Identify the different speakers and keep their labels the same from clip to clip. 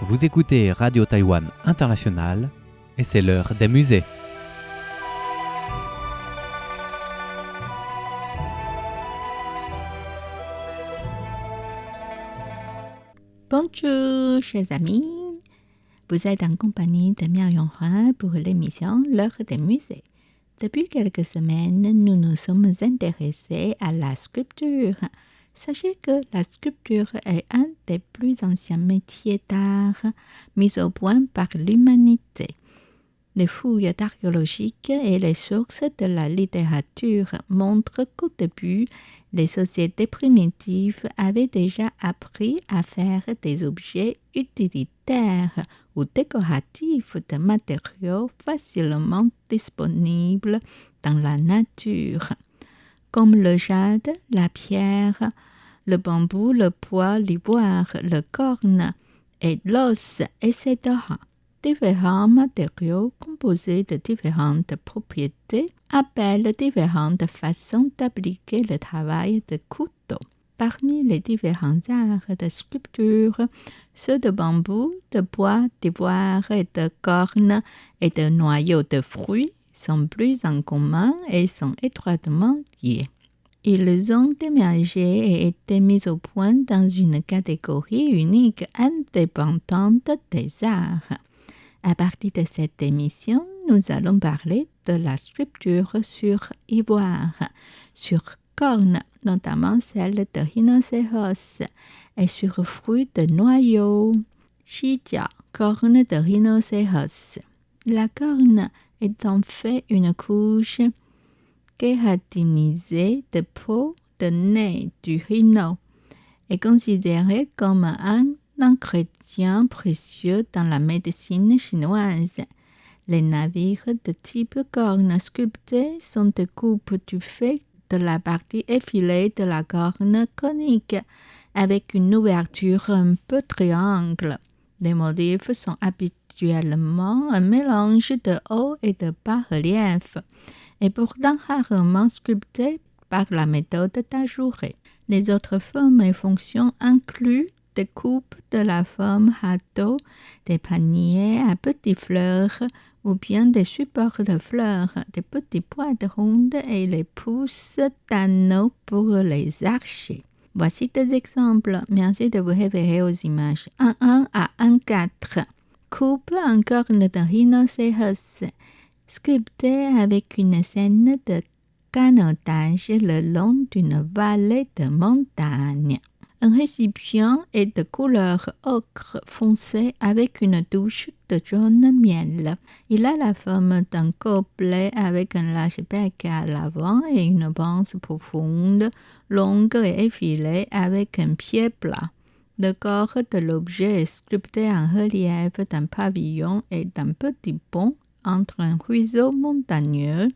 Speaker 1: Vous écoutez Radio Taïwan International et c'est l'heure des musées.
Speaker 2: Bonjour, chers amis. Vous êtes en compagnie de Miao Yonghua pour l'émission L'heure des musées. Depuis quelques semaines, nous nous sommes intéressés à la sculpture. Sachez que la sculpture est un des plus anciens métiers d'art mis au point par l'humanité. Les fouilles archéologiques et les sources de la littérature montrent qu'au début, les sociétés primitives avaient déjà appris à faire des objets utilitaires ou décoratifs de matériaux facilement disponibles dans la nature, comme le jade, la pierre, le bambou, le bois, l'ivoire, le corne et l'os, etc. Différents matériaux composés de différentes propriétés appellent différentes façons d'appliquer le travail de couteau. Parmi les différents arts de sculpture, ceux de bambou, de bois, d'ivoire et de corne et de noyaux de fruits sont plus en commun et sont étroitement liés. Ils ont émergé et été mis au point dans une catégorie unique indépendante des arts. À partir de cette émission, nous allons parler de la sculpture sur ivoire, sur corne, notamment celle de rhinocéros, et sur fruits de noyaux, shijia, corne de rhinocéros. La corne est en fait une couche kératinisée de peau de nez du rhino, est considérée comme un ingrédient précieux dans la médecine chinoise. Les navires de type corne sculptée sont des coupes du fait de la partie effilée de la corne conique avec une ouverture un peu triangle. Les motifs sont habituellement un mélange de haut et de bas relief et pourtant rarement sculptés par la méthode d'ajouré. Les autres formes et fonctions incluent des coupes de la forme hâteau, des paniers à petites fleurs ou bien des supports de fleurs, des petits boîtes rondes et les pousses d'anneaux pour les archers. Voici des exemples. Merci de vous référer aux images. 1.1 à 1.4. Coupe en corne de rhinocéros, sculptée avec une scène de canotage le long d'une vallée de montagne. Un récipient est de couleur ocre foncé avec une touche de jaune miel. Il a la forme d'un gobelet avec un large bec à l'avant et une panse profonde, longue et effilée avec un pied plat. Le corps de l'objet est sculpté en relief d'un pavillon et d'un petit pont entre un ruisseau montagneux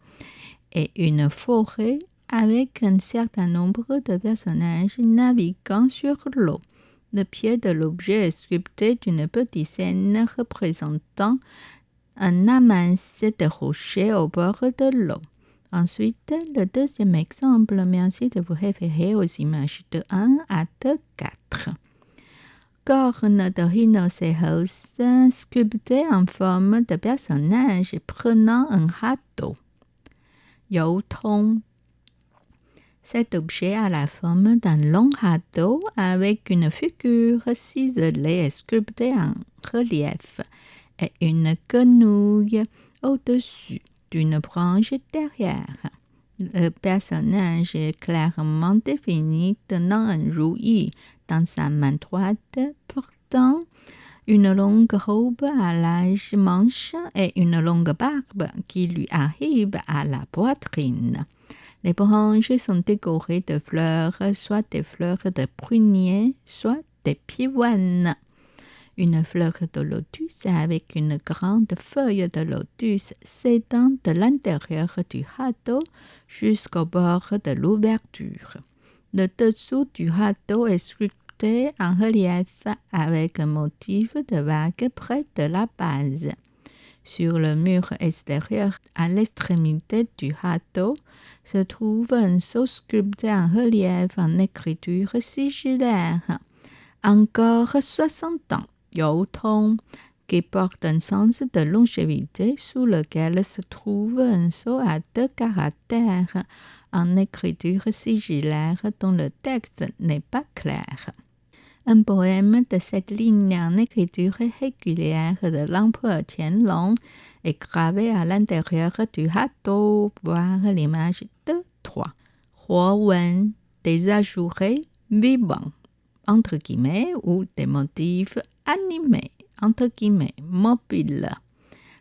Speaker 2: et une forêt avec un certain nombre de personnages naviguant sur l'eau. Le pied de l'objet est sculpté d'une petite scène représentant un amassis de rochers au bord de l'eau. Ensuite, le deuxième exemple, merci de vous référer aux images de 1 à 4. Corne de rhinocéros sculptée en forme de personnage prenant un râteau. Youtong. Cet objet a la forme d'un long râteau avec une figure ciselée et sculptée en relief et une quenouille au-dessus d'une branche derrière. Le personnage est clairement défini tenant un rouille dans sa main droite, portant une longue robe à larges manches et une longue barbe qui lui arrive à la poitrine. Les branches sont décorées de fleurs, soit des fleurs de prunier, soit des pivoines. Une fleur de lotus avec une grande feuille de lotus s'étend de l'intérieur du râteau jusqu'au bord de l'ouverture. Le dessous du râteau est sculpté en relief avec un motif de vague près de la base. Sur le mur extérieur, à l'extrémité du râteau, se trouve un sceau sculpté en relief en écriture sigillaire. Encore 60 ans. 有通 qui porte un sens de longévité sous lequel se trouve un saut à 2 caractères en écriture sigillaire dont le texte n'est pas clair. Un poème de cette ligne en écriture régulière de l'empereur Qianlong est gravé à l'intérieur du hâteau, voir l'image de 3. 活文 des ajourés vivants, entre guillemets, ou des motifs animés, entre guillemets, mobiles.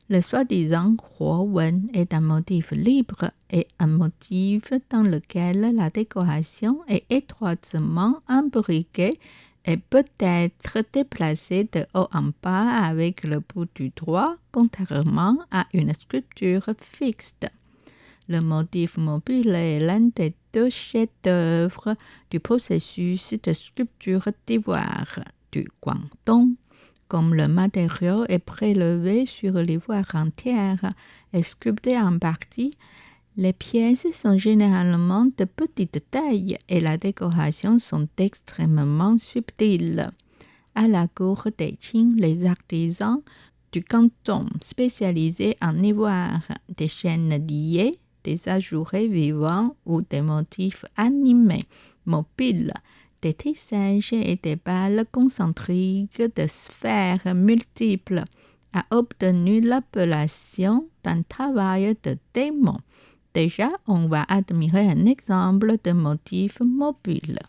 Speaker 2: Le soi-disant 活文 est un motif libre et un motif dans lequel la décoration est étroitement imbriquée et peut être déplacée de haut en bas avec le bout du doigt, contrairement à une sculpture fixe. Le motif mobile est l'un des 2 chefs-d'œuvre du processus de sculpture d'ivoire du Guangdong. Comme le matériau est prélevé sur l'ivoire entière et sculpté en partie, les pièces sont généralement de petite taille et la décoration sont extrêmement subtiles. À la cour des Qing, les artisans du canton spécialisés en ivoire, des chaînes liées, des ajourés vivants ou des motifs animés, mobiles, des tissages et des balles concentriques de sphères multiples, a obtenu l'appellation d'un travail de démon. Déjà, on va admirer un exemple de motif mobile.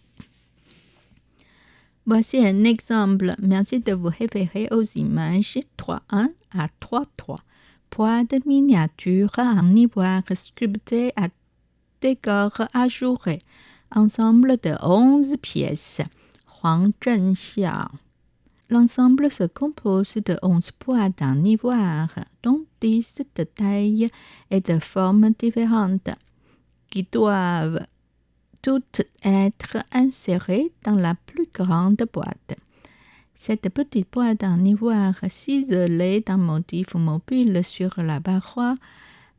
Speaker 2: Voici un exemple. Merci de vous référer aux images 3.1 à 3.3. Poids de miniature en ivoire sculpté à décor ajouré. Ensemble de 11 pièces. Huang Zhenxiao. L'ensemble se compose de 11 poids en ivoire, dont 10 de taille et de formes différentes, qui doivent toutes être insérées dans la plus grande boîte. Cette petite boîte en ivoire ciselée d'un motif mobile sur la paroi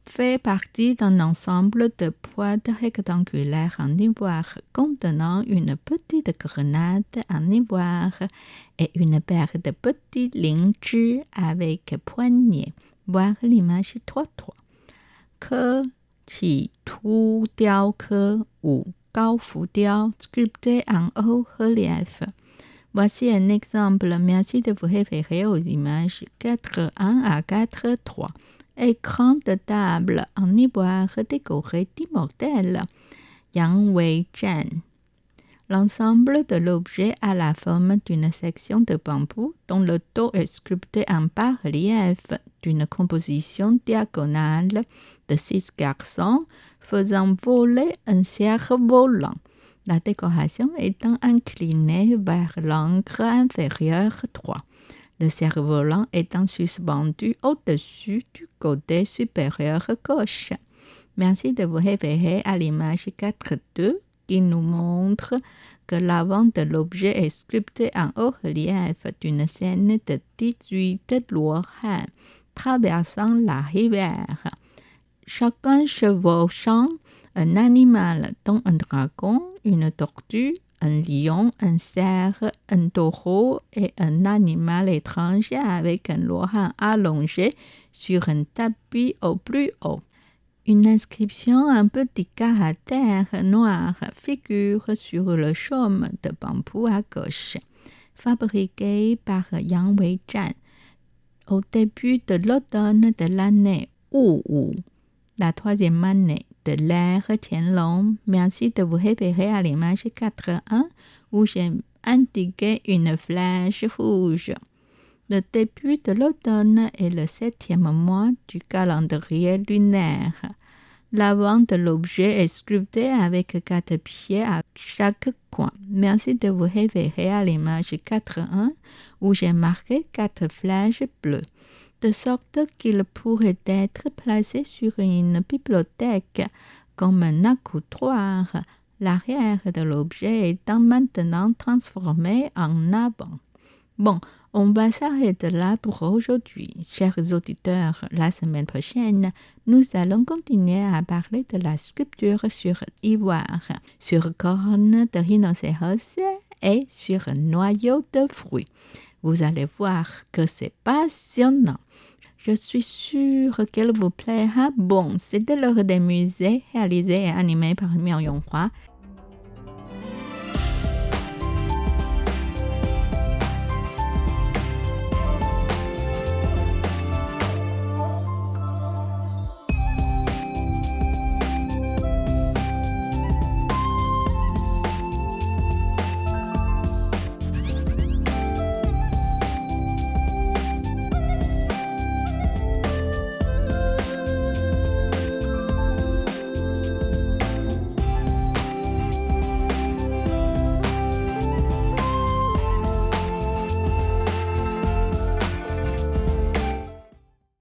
Speaker 2: fait partie d'un ensemble de boîtes rectangulaires en ivoire contenant une petite grenade en ivoire et une paire de petits lingzhi avec poignée. Voir l'image 3.3. 科起凸雕刻ou 高浮雕 sculpté en haut relief. Voici un exemple. Merci de vous référer aux images 4.1 à 4.3. Écran de table en ivoire décoré d'immortelles. Yang Wei Zhan. L'ensemble de l'objet a la forme d'une section de bambou dont le dos est sculpté en bas-relief d'une composition diagonale de 6 garçons faisant voler un cerf-volant. La décoration étant inclinée vers l'angle inférieur 3. Le cerf-volant étant suspendu au-dessus du côté supérieur gauche. Merci de vous référer à l'image 4.2 qui nous montre que l'avant de l'objet est sculpté en haut relief d'une scène de 18 Luohan traversant la rivière. Chacun chevauchant un animal dont un dragon, une tortue, un lion, un cerf, un taureau et un animal étranger avec un lohan allongé sur un tapis au plus haut. Une inscription en petits caractères noirs figure sur le chaume de bambou à gauche, fabriqué par Yang Wei Zhan au début de l'automne de l'année Wu, la 3e année de l'ère Qianlong. Merci de vous référer à l'image 4.1 où j'ai indiqué une flèche rouge. Le début de l'automne est le 7e mois du calendrier lunaire. L'avant de l'objet est sculpté avec 4 pieds à chaque coin. Merci de vous référer à l'image 4.1 où j'ai marqué 4 flèches bleues, de sorte qu'il pourrait être placé sur une bibliothèque comme un accoudoir, l'arrière de l'objet étant maintenant transformé en avant. Bon, on va s'arrêter là pour aujourd'hui. Chers auditeurs, la semaine prochaine, nous allons continuer à parler de la sculpture sur ivoire, sur corne de rhinocéros et sur noyau de fruits. Vous allez voir que c'est passionnant. Je suis sûre qu'elle vous plaira. Bon, c'était l'heure des musées réalisé et animé par Myriam Hua.